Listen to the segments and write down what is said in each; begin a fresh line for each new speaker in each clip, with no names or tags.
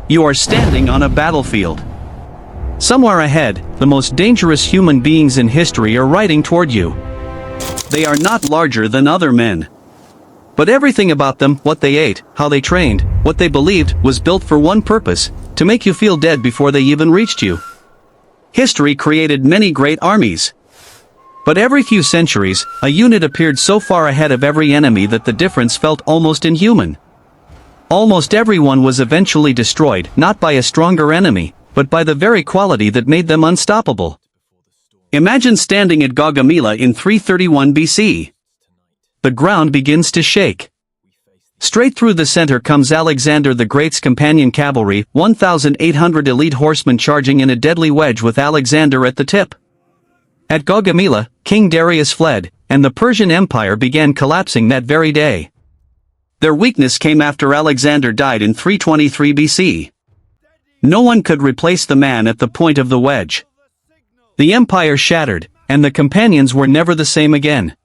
You are standing on a battlefield. Somewhere ahead, the most dangerous human beings in history are riding toward you. They are not larger than other men. But everything about them, what they ate, how they trained, what they believed, was built for one purpose: to make you feel dead before they even reached you. History created many great armies. But every few centuries, a unit appeared so far ahead of every enemy that the difference felt almost inhuman. Almost everyone was eventually destroyed, not by a stronger enemy, but by the very quality that made them unstoppable. Imagine standing at Gaugamela in 331 BC. The ground begins to shake. Straight through the center comes Alexander the Great's companion cavalry, 1,800 elite horsemen charging in a deadly wedge with Alexander at the tip. At Gaugamela, King Darius fled, and the Persian Empire began collapsing that very day. Their weakness came after Alexander died in 323 BC. No one could replace the man at the point of the wedge. The empire shattered, and the companions were never the same again.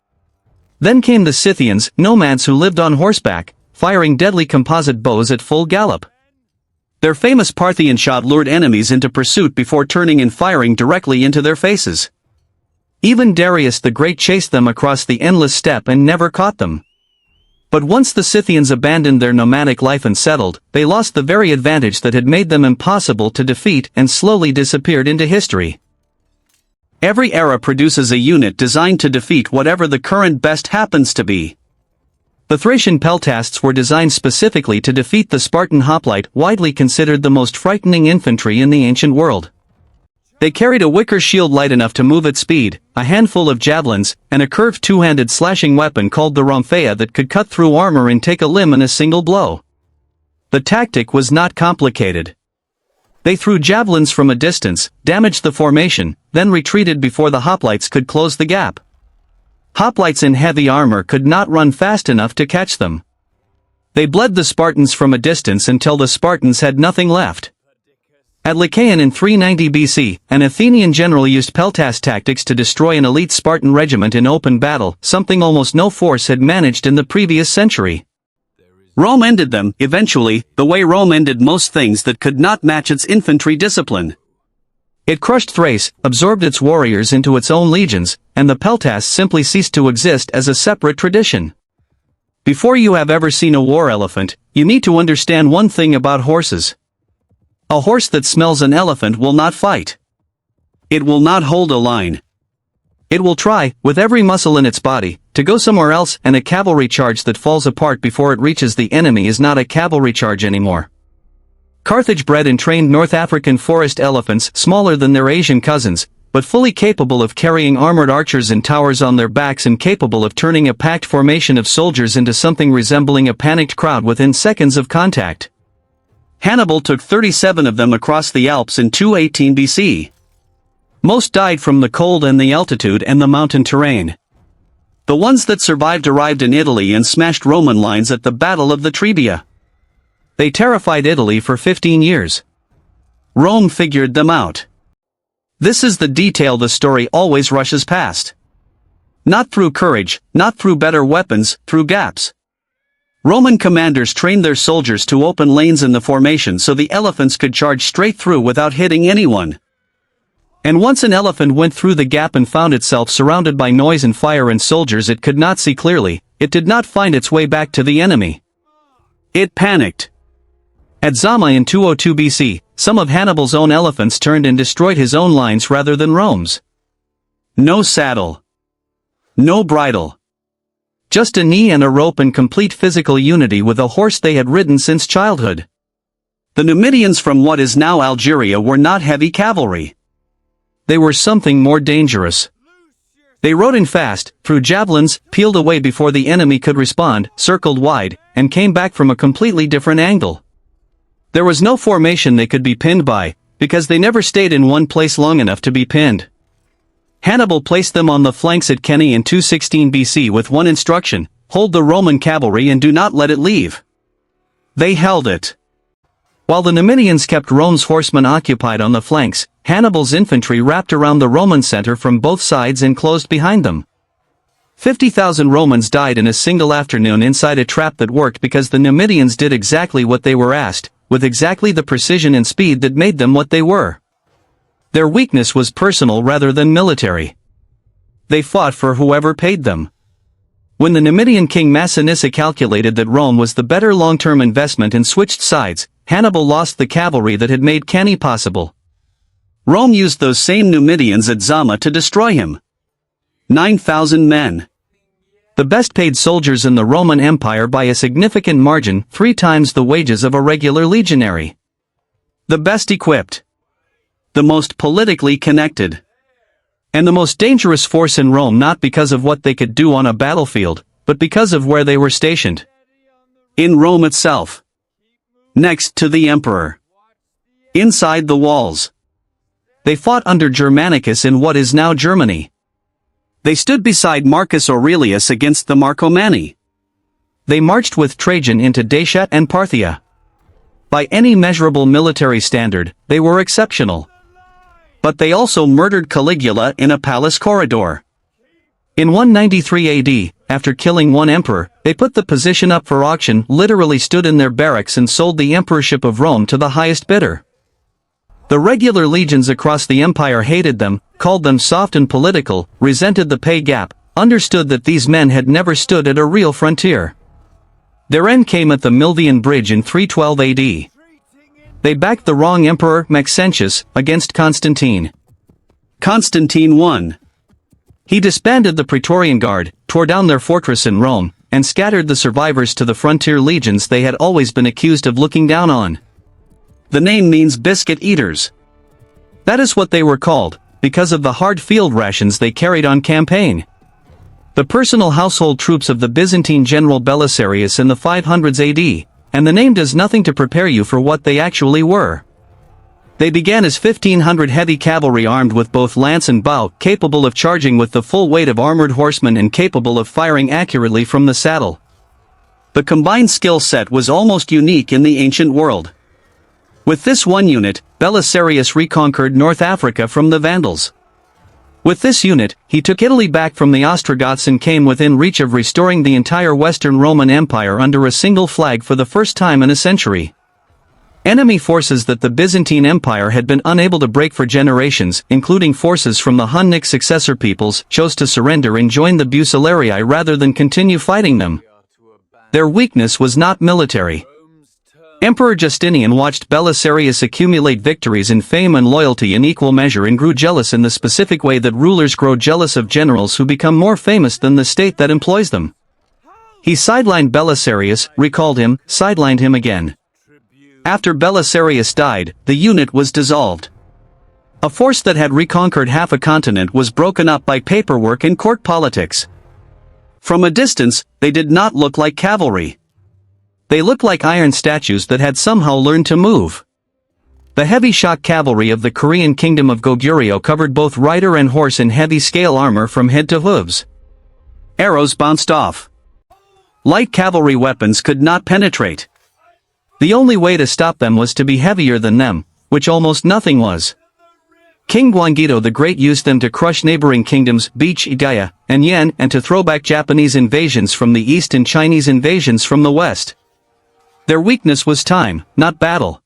Then came the Scythians, nomads who lived on horseback, firing deadly composite bows at full gallop. Their famous Parthian shot lured enemies into pursuit before turning and firing directly into their faces. Even Darius the Great chased them across the endless steppe and never caught them. But once the Scythians abandoned their nomadic life and settled, they lost the very advantage that had made them impossible to defeat and slowly disappeared into history. Every era produces a unit designed to defeat whatever the current best happens to be. The Thracian peltasts were designed specifically to defeat the Spartan hoplite, widely considered the most frightening infantry in the ancient world. They carried a wicker shield light enough to move at speed, a handful of javelins, and a curved two-handed slashing weapon called the rhomphaea that could cut through armor and take a limb in a single blow. The tactic was not complicated. They threw javelins from a distance, damaged the formation, then retreated before the hoplites could close the gap. Hoplites in heavy armor could not run fast enough to catch them. They bled the Spartans from a distance until the Spartans had nothing left. At Lycaon in 390 BC, an Athenian general used peltast tactics to destroy an elite Spartan regiment in open battle, something almost no force had managed in the previous century. Rome ended them, eventually, the way Rome ended most things that could not match its infantry discipline. It crushed Thrace, absorbed its warriors into its own legions, and the peltasts simply ceased to exist as a separate tradition. Before you have ever seen a war elephant, you need to understand one thing about horses. A horse that smells an elephant will not fight. It will not hold a line. It will try, with every muscle in its body, to go somewhere else, and a cavalry charge that falls apart before it reaches the enemy is not a cavalry charge anymore. Carthage bred and trained North African forest elephants, smaller than their Asian cousins, but fully capable of carrying armored archers and towers on their backs and capable of turning a packed formation of soldiers into something resembling a panicked crowd within seconds of contact. Hannibal took 37 of them across the Alps in 218 BC. Most died from the cold and the altitude and the mountain terrain. The ones that survived arrived in Italy and smashed Roman lines at the Battle of the Trebia. They terrified Italy for 15 years. Rome figured them out. This is the detail the story always rushes past. Not through courage, not through better weapons, through gaps. Roman commanders trained their soldiers to open lanes in the formation so the elephants could charge straight through without hitting anyone. And once an elephant went through the gap and found itself surrounded by noise and fire and soldiers it could not see clearly, it did not find its way back to the enemy. It panicked. At Zama in 202 BC, some of Hannibal's own elephants turned and destroyed his own lines rather than Rome's. No saddle. No bridle. Just a knee and a rope and complete physical unity with a horse they had ridden since childhood. The Numidians from what is now Algeria were not heavy cavalry. They were something more dangerous. They rode in fast, threw javelins, peeled away before the enemy could respond, circled wide, and came back from a completely different angle. There was no formation they could be pinned by, because they never stayed in one place long enough to be pinned. Hannibal placed them on the flanks at Kenny in 216 BC with one instruction: hold the Roman cavalry and do not let it leave. They held it. While the Numidians kept Rome's horsemen occupied on the flanks, Hannibal's infantry wrapped around the Roman center from both sides and closed behind them. 50,000 Romans died in a single afternoon inside a trap that worked because the Numidians did exactly what they were asked: with exactly the precision and speed that made them what they were. Their weakness was personal rather than military. They fought for whoever paid them. When the Numidian king Massinissa calculated that Rome was the better long-term investment and switched sides, Hannibal lost the cavalry that had made Cannae possible. Rome used those same Numidians at Zama to destroy him. 9,000 men. The best-paid soldiers in the Roman Empire by a significant margin, 3 times the wages of a regular legionary. The best equipped. The most politically connected. And the most dangerous force in Rome, not because of what they could do on a battlefield, but because of where they were stationed. In Rome itself. Next to the emperor. Inside the walls. They fought under Germanicus in what is now Germany. They stood beside Marcus Aurelius against the Marcomanni. They marched with Trajan into Dacia and Parthia. By any measurable military standard, they were exceptional. But they also murdered Caligula in a palace corridor. In 193 AD, after killing one emperor, they put the position up for auction, literally stood in their barracks and sold the emperorship of Rome to the highest bidder. The regular legions across the empire hated them, called them soft and political, resented the pay gap, understood that these men had never stood at a real frontier. Their end came at the Milvian Bridge in 312 AD. They backed the wrong emperor, Maxentius, against Constantine. Constantine won. He disbanded the Praetorian Guard, tore down their fortress in Rome, and scattered the survivors to the frontier legions they had always been accused of looking down on. The name means biscuit eaters. That is what they were called, because of the hard field rations they carried on campaign. The personal household troops of the Byzantine general Belisarius in the 500s AD, and the name does nothing to prepare you for what they actually were. They began as 1,500 heavy cavalry armed with both lance and bow, capable of charging with the full weight of armored horsemen and capable of firing accurately from the saddle. The combined skill set was almost unique in the ancient world. With this one unit, Belisarius reconquered North Africa from the Vandals. With this unit, he took Italy back from the Ostrogoths and came within reach of restoring the entire Western Roman Empire under a single flag for the first time in a century. Enemy forces that the Byzantine Empire had been unable to break for generations, including forces from the Hunnic successor peoples, chose to surrender and join the Bucellarii rather than continue fighting them. Their weakness was not military. Emperor Justinian watched Belisarius accumulate victories in fame and loyalty in equal measure and grew jealous in the specific way that rulers grow jealous of generals who become more famous than the state that employs them. He sidelined Belisarius, recalled him, sidelined him again. After Belisarius died, the unit was dissolved. A force that had reconquered half a continent was broken up by paperwork and court politics. From a distance, they did not look like cavalry. They looked like iron statues that had somehow learned to move. The heavy shock cavalry of the Korean kingdom of Goguryeo covered both rider and horse in heavy scale armor from head to hooves. Arrows bounced off. Light cavalry weapons could not penetrate. The only way to stop them was to be heavier than them, which almost nothing was. King Gwanggaeto the Great used them to crush neighboring kingdoms Beech Igaya and Yen and to throw back Japanese invasions from the east and Chinese invasions from the west. Their weakness was time, not battle.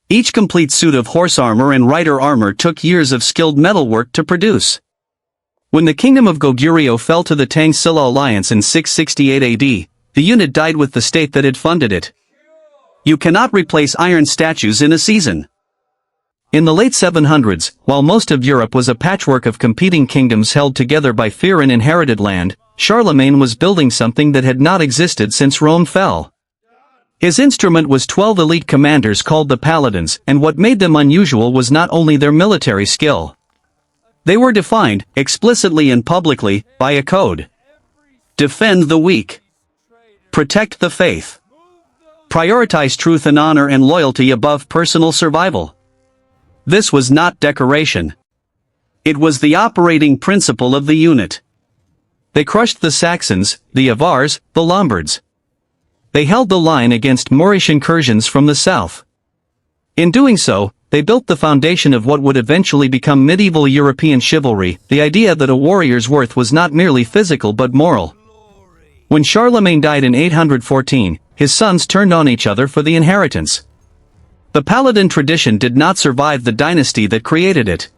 Each complete suit of horse armor and rider armor took years of skilled metalwork to produce. When the kingdom of Goguryeo fell to the Tang-Silla alliance in 668 AD, the unit died with the state that had funded it. You cannot replace iron statues in a season. In the late 700s, while most of Europe was a patchwork of competing kingdoms held together by fear and inherited land, Charlemagne was building something that had not existed since Rome fell. His instrument was 12 elite commanders called the Paladins, and what made them unusual was not only their military skill. They were defined, explicitly and publicly, by a code. Defend the weak. Protect the faith. Prioritize truth and honor and loyalty above personal survival. This was not decoration. It was the operating principle of the unit. They crushed the Saxons, the Avars, the Lombards. They held the line against Moorish incursions from the south. In doing so, they built the foundation of what would eventually become medieval European chivalry, the idea that a warrior's worth was not merely physical but moral. When Charlemagne died in 814, his sons turned on each other for the inheritance. The paladin tradition did not survive the dynasty that created it.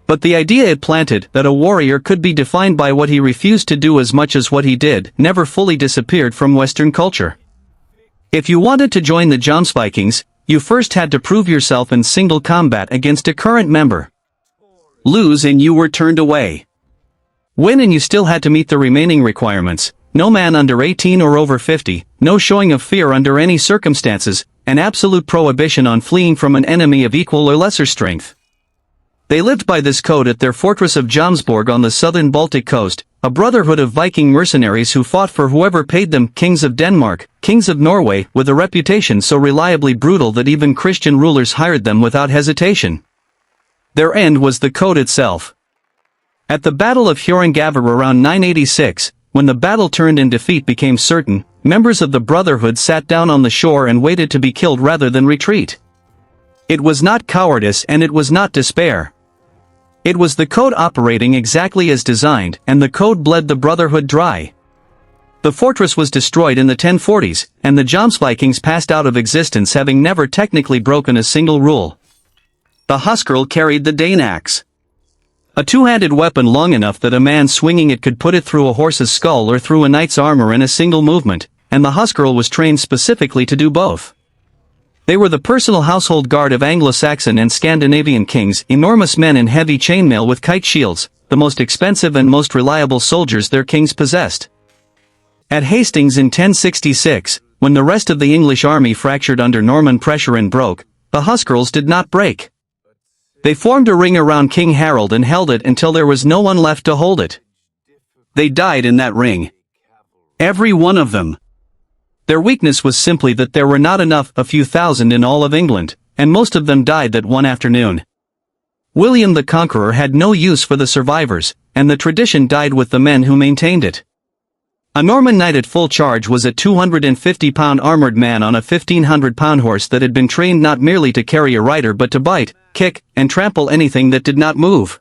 But the idea it planted, that a warrior could be defined by what he refused to do as much as what he did, never fully disappeared from Western culture. If you wanted to join the Jomsvikings, you first had to prove yourself in single combat against a current member. Lose and you were turned away. Win and you still had to meet the remaining requirements: no man under 18 or over 50, no showing of fear under any circumstances, an absolute prohibition on fleeing from an enemy of equal or lesser strength. They lived by this code at their fortress of Jomsborg on the southern Baltic coast, a brotherhood of Viking mercenaries who fought for whoever paid them, kings of Denmark, kings of Norway, with a reputation so reliably brutal that even Christian rulers hired them without hesitation. Their end was the code itself. At the Battle of Hjörungavr around 986, when the battle turned and defeat became certain, members of the brotherhood sat down on the shore and waited to be killed rather than retreat. It was not cowardice and it was not despair. It was the code operating exactly as designed, and the code bled the brotherhood dry. The fortress was destroyed in the 1040s, and the Jomsvikings passed out of existence having never technically broken a single rule. The Huskarl carried the Dane axe. A two-handed weapon long enough that a man swinging it could put it through a horse's skull or through a knight's armor in a single movement, and the Huskarl was trained specifically to do both. They were the personal household guard of Anglo-Saxon and Scandinavian kings, enormous men in heavy chainmail with kite shields, the most expensive and most reliable soldiers their kings possessed. At Hastings in 1066, when the rest of the English army fractured under Norman pressure and broke, the Huskarls did not break. They formed a ring around King Harold and held it until there was no one left to hold it. They died in that ring. Every one of them. Their weakness was simply that there were not enough, a few thousand in all of England, and most of them died that one afternoon. William the Conqueror had no use for the survivors, and the tradition died with the men who maintained it. A Norman knight at full charge was a 250-pound armored man on a 1,500-pound horse that had been trained not merely to carry a rider but to bite, kick, and trample anything that did not move.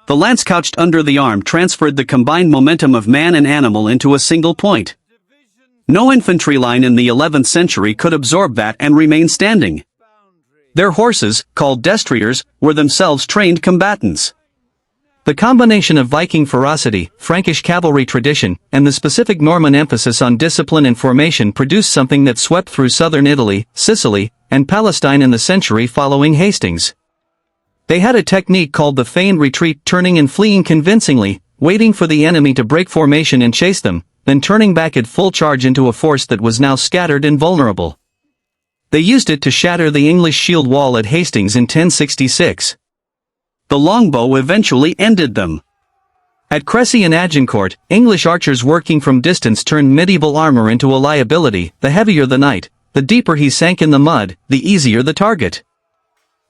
The lance couched under the arm transferred the combined momentum of man and animal into a single point. No infantry line in the 11th century could absorb that and remain standing. Their horses, called destriers, were themselves trained combatants. The combination of Viking ferocity, Frankish cavalry tradition, and the specific Norman emphasis on discipline and formation produced something that swept through southern Italy, Sicily, and Palestine in the century following Hastings. They had a technique called the feigned retreat, turning and fleeing convincingly, waiting for the enemy to break formation and chase them, then turning back at full charge into a force that was now scattered and vulnerable. They used it to shatter the English shield wall at Hastings in 1066. The longbow eventually ended them. At Crécy and Agincourt, English archers working from distance turned medieval armor into a liability. The heavier the knight, the deeper he sank in the mud, the easier the target.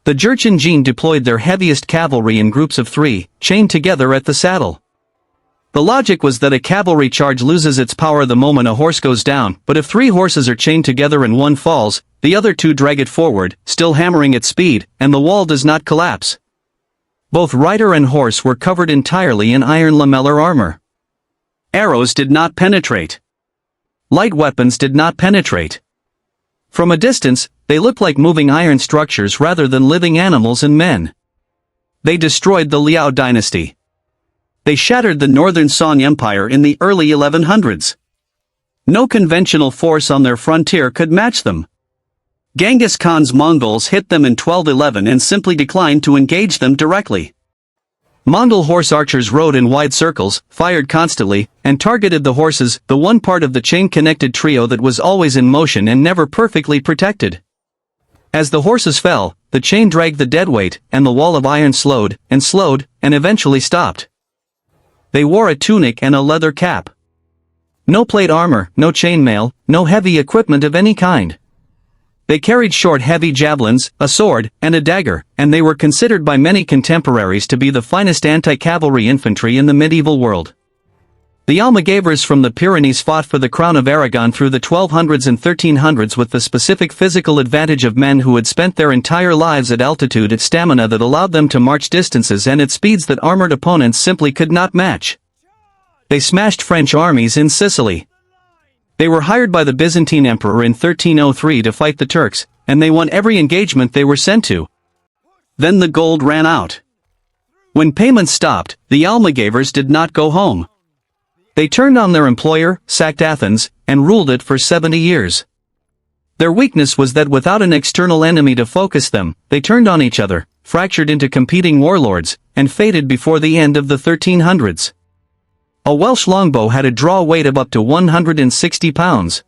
The Jurchen deployed their heaviest cavalry in groups of 3, chained together at the saddle. The logic was that a cavalry charge loses its power the moment a horse goes down, but if 3 horses are chained together and one falls, the other 2 drag it forward, still hammering at speed, and the wall does not collapse. Both rider and horse were covered entirely in iron lamellar armor. Arrows did not penetrate. Light weapons did not penetrate. From a distance, they looked like moving iron structures rather than living animals and men. They destroyed the Liao dynasty. They shattered the northern Song Empire in the early 1100s. No conventional force on their frontier could match them. Genghis Khan's Mongols hit them in 1211 and simply declined to engage them directly. Mongol horse archers rode in wide circles, fired constantly, and targeted the horses, the one part of the chain-connected trio that was always in motion and never perfectly protected. As the horses fell, the chain dragged the deadweight, and the wall of iron slowed, and eventually stopped. They wore a tunic and a leather cap. No plate armor, no chainmail, no heavy equipment of any kind. They carried short heavy javelins, a sword, and a dagger, and they were considered by many contemporaries to be the finest anti-cavalry infantry in the medieval world. The Almogavers from the Pyrenees fought for the crown of Aragon through the 1200s and 1300s with the specific physical advantage of men who had spent their entire lives at altitude at stamina that allowed them to march distances and at speeds that armored opponents simply could not match. They smashed French armies in Sicily. They were hired by the Byzantine emperor in 1303 to fight the Turks, and they won every engagement they were sent to. Then the gold ran out. When payments stopped, the Almogavers did not go home. They turned on their employer, sacked Athens, and ruled it for 70 years. Their weakness was that without an external enemy to focus them, they turned on each other, fractured into competing warlords, and faded before the end of the 1300s. A Welsh longbow had a draw weight of up to 160 pounds.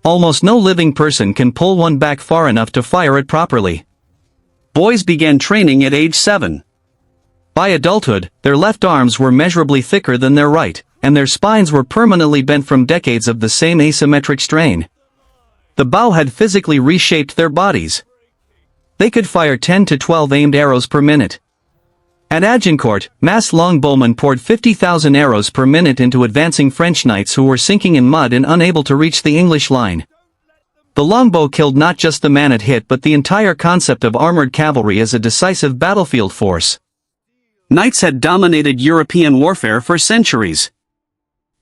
Almost no living person can pull one back far enough to fire it properly. Boys began training at age 7. By adulthood, their left arms were measurably thicker than their right, and their spines were permanently bent from decades of the same asymmetric strain. The bow had physically reshaped their bodies. They could fire 10 to 12 aimed arrows per minute. At Agincourt, massed longbowmen poured 50,000 arrows per minute into advancing French knights who were sinking in mud and unable to reach the English line. The longbow killed not just the man it hit but the entire concept of armored cavalry as a decisive battlefield force. Knights had dominated European warfare for centuries.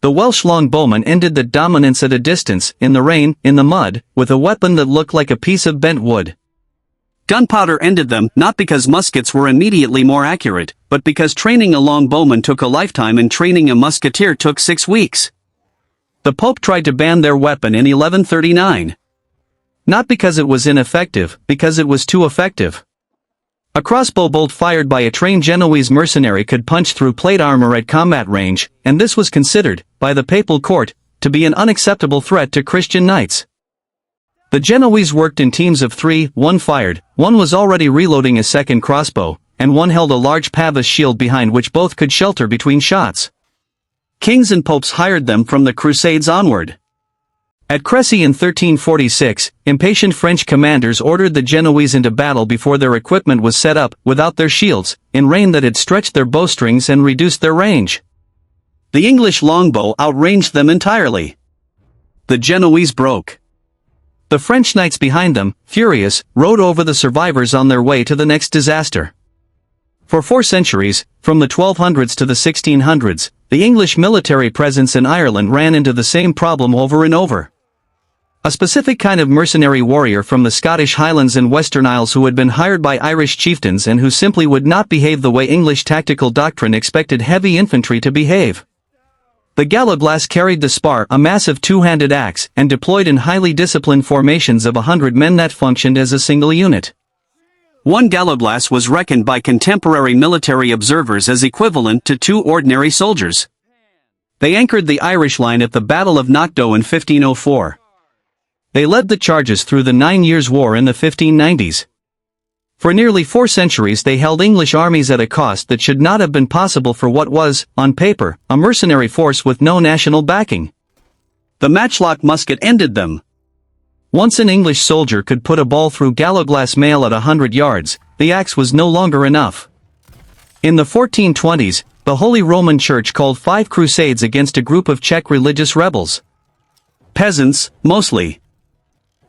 The Welsh longbowman ended that dominance at a distance, in the rain, in the mud, with a weapon that looked like a piece of bent wood. Gunpowder ended them, not because muskets were immediately more accurate, but because training a longbowman took a lifetime and training a musketeer took 6 weeks. The Pope tried to ban their weapon in 1139. Not because it was ineffective, because it was too effective. A crossbow bolt fired by a trained Genoese mercenary could punch through plate armor at combat range, and this was considered, by the papal court, to be an unacceptable threat to Christian knights. The Genoese worked in teams of 3, one fired, one was already reloading a second crossbow, and one held a large pavus shield behind which both could shelter between shots. Kings and popes hired them from the Crusades onward. At Crécy in 1346, impatient French commanders ordered the Genoese into battle before their equipment was set up, without their shields, in rain that had stretched their bowstrings and reduced their range. The English longbow outranged them entirely. The Genoese broke. The French knights behind them, furious, rode over the survivors on their way to the next disaster. For 4 centuries, from the 1200s to the 1600s, the English military presence in Ireland ran into the same problem over and over. A specific kind of mercenary warrior from the Scottish Highlands and Western Isles who had been hired by Irish chieftains and who simply would not behave the way English tactical doctrine expected heavy infantry to behave. The galloglass carried the spar, a massive two-handed axe, and deployed in highly disciplined formations of 100 men that functioned as a single unit. One galloglass was reckoned by contemporary military observers as equivalent to 2 ordinary soldiers. They anchored the Irish line at the Battle of Knockdoe in 1504. They led the charges through the 9 Years' War in the 1590s. For nearly 4 centuries they held English armies at a cost that should not have been possible for what was, on paper, a mercenary force with no national backing. The matchlock musket ended them. Once an English soldier could put a ball through galloglass mail at 100 yards, the axe was no longer enough. In the 1420s, the Holy Roman Church called 5 crusades against a group of Czech religious rebels. Peasants, mostly.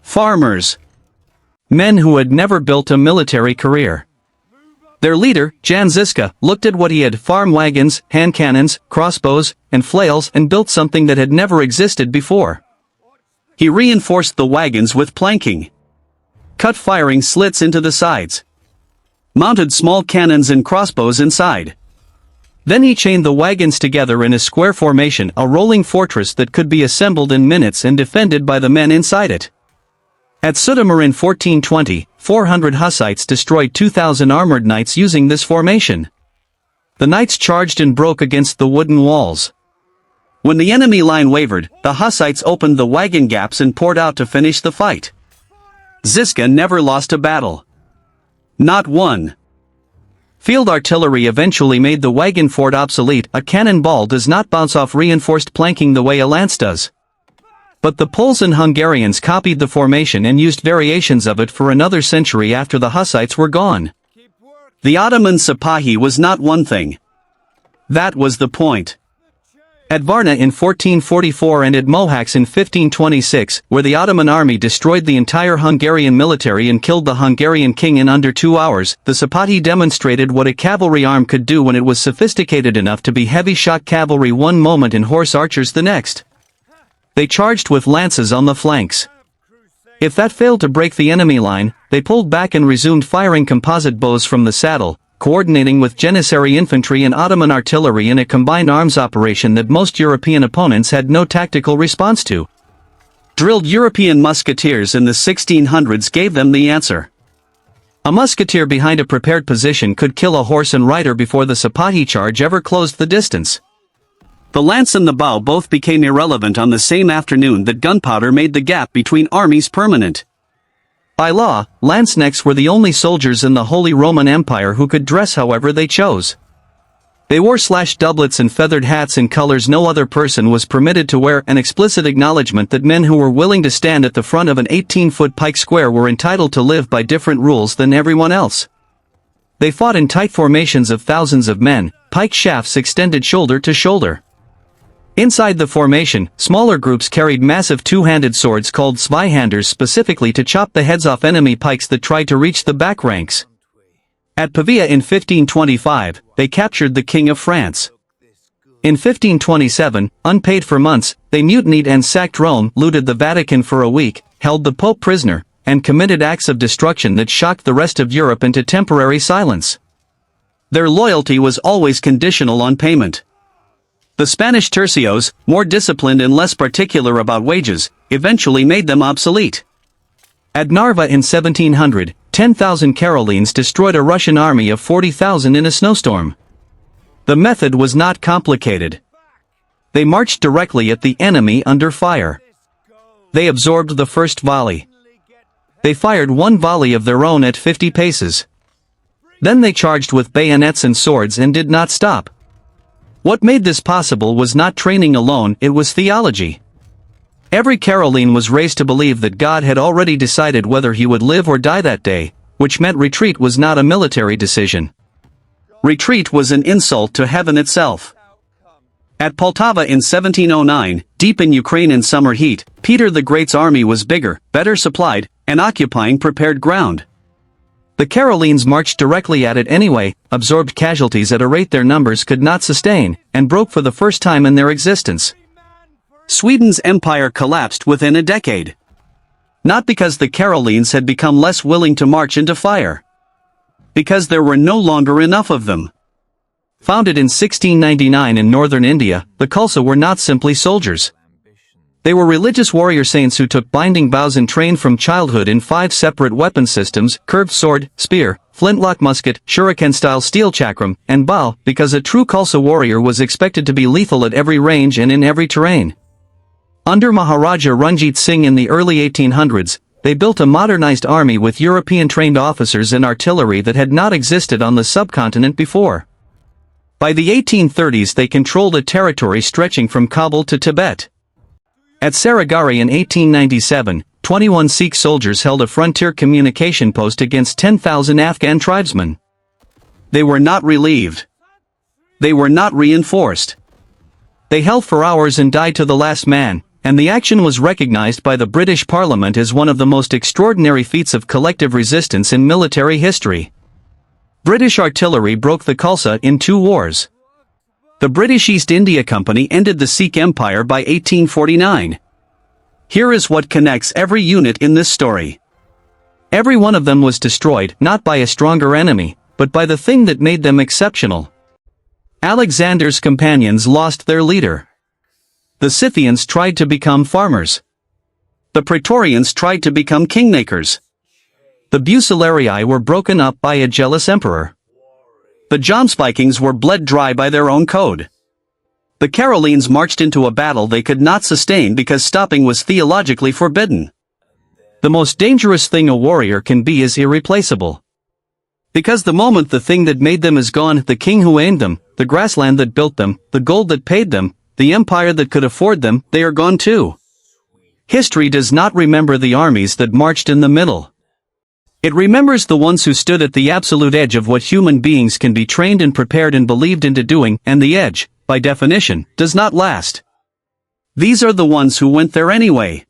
Farmers. Men who had never built a military career. Their leader, Jan Žižka, looked at what he had: farm wagons, hand cannons, crossbows, and flails, and built something that had never existed before. He reinforced the wagons with planking. Cut firing slits into the sides. Mounted small cannons and crossbows inside. Then he chained the wagons together in a square formation, a rolling fortress that could be assembled in minutes and defended by the men inside it. At Sutomar in 1420, 400 Hussites destroyed 2,000 armored knights using this formation. The knights charged and broke against the wooden walls. When the enemy line wavered, the Hussites opened the wagon gaps and poured out to finish the fight. Žižka never lost a battle. Not one. Field artillery eventually made the wagon fort obsolete. A cannonball does not bounce off reinforced planking the way a lance does. But the Poles and Hungarians copied the formation and used variations of it for another century after the Hussites were gone. The Ottoman Sipahi was not one thing. That was the point. At Varna in 1444 and at Mohacs in 1526, where the Ottoman army destroyed the entire Hungarian military and killed the Hungarian king in under 2 hours, the Sipahi demonstrated what a cavalry arm could do when it was sophisticated enough to be heavy-shot cavalry one moment and horse archers the next. They charged with lances on the flanks. If that failed to break the enemy line, they pulled back and resumed firing composite bows from the saddle, coordinating with Janissary infantry and Ottoman artillery in a combined arms operation that most European opponents had no tactical response to. Drilled European musketeers in the 1600s gave them the answer. A musketeer behind a prepared position could kill a horse and rider before the Sipahi charge ever closed the distance. The lance and the bow both became irrelevant on the same afternoon that gunpowder made the gap between armies permanent. By law, lancenecks were the only soldiers in the Holy Roman Empire who could dress however they chose. They wore slashed doublets and feathered hats in colors no other person was permitted to wear, an explicit acknowledgement that men who were willing to stand at the front of an 18-foot pike square were entitled to live by different rules than everyone else. They fought in tight formations of thousands of men, pike shafts extended shoulder to shoulder. Inside the formation, smaller groups carried massive two-handed swords called zweihanders specifically to chop the heads off enemy pikes that tried to reach the back ranks. At Pavia in 1525, they captured the King of France. In 1527, unpaid for months, they mutinied and sacked Rome, looted the Vatican for a week, held the Pope prisoner, and committed acts of destruction that shocked the rest of Europe into temporary silence. Their loyalty was always conditional on payment. The Spanish tercios, more disciplined and less particular about wages, eventually made them obsolete. At Narva in 1700, 10,000 Karolines destroyed a Russian army of 40,000 in a snowstorm. The method was not complicated. They marched directly at the enemy under fire. They absorbed the first volley. They fired one volley of their own at 50 paces. Then they charged with bayonets and swords and did not stop. What made this possible was not training alone, it was theology. Every Caroline was raised to believe that God had already decided whether he would live or die that day, which meant retreat was not a military decision. Retreat was an insult to heaven itself. At Poltava in 1709, deep in Ukraine in summer heat, Peter the Great's army was bigger, better supplied, and occupying prepared ground. The Karolines marched directly at it anyway, absorbed casualties at a rate their numbers could not sustain, and broke for the first time in their existence. Sweden's empire collapsed within a decade. Not because the Karolines had become less willing to march into fire. Because there were no longer enough of them. Founded in 1699 in northern India, the Khalsa were not simply soldiers. They were religious warrior saints who took binding vows and trained from childhood in 5 separate weapon systems: curved sword, spear, flintlock musket, shuriken-style steel chakram, and bal, because a true Khalsa warrior was expected to be lethal at every range and in every terrain. Under Maharaja Ranjit Singh in the early 1800s, they built a modernized army with European-trained officers and artillery that had not existed on the subcontinent before. By the 1830s they controlled a territory stretching from Kabul to Tibet. At Sarigari in 1897, 21 Sikh soldiers held a frontier communication post against 10,000 Afghan tribesmen. They were not relieved. They were not reinforced. They held for hours and died to the last man, and the action was recognized by the British Parliament as one of the most extraordinary feats of collective resistance in military history. British artillery broke the Khalsa in 2 wars. The British East India Company ended the Sikh Empire by 1849. Here is what connects every unit in this story. Every one of them was destroyed, not by a stronger enemy, but by the thing that made them exceptional. Alexander's companions lost their leader. The Scythians tried to become farmers. The Praetorians tried to become kingmakers. The Bucellarii were broken up by a jealous emperor. The Jomsvikings were bled dry by their own code. The Karolines marched into a battle they could not sustain because stopping was theologically forbidden. The most dangerous thing a warrior can be is irreplaceable. Because the moment the thing that made them is gone, the king who aimed them, the grassland that built them, the gold that paid them, the empire that could afford them, they are gone too. History does not remember the armies that marched in the middle. It remembers the ones who stood at the absolute edge of what human beings can be trained and prepared and believed into doing, and the edge, by definition, does not last. These are the ones who went there anyway.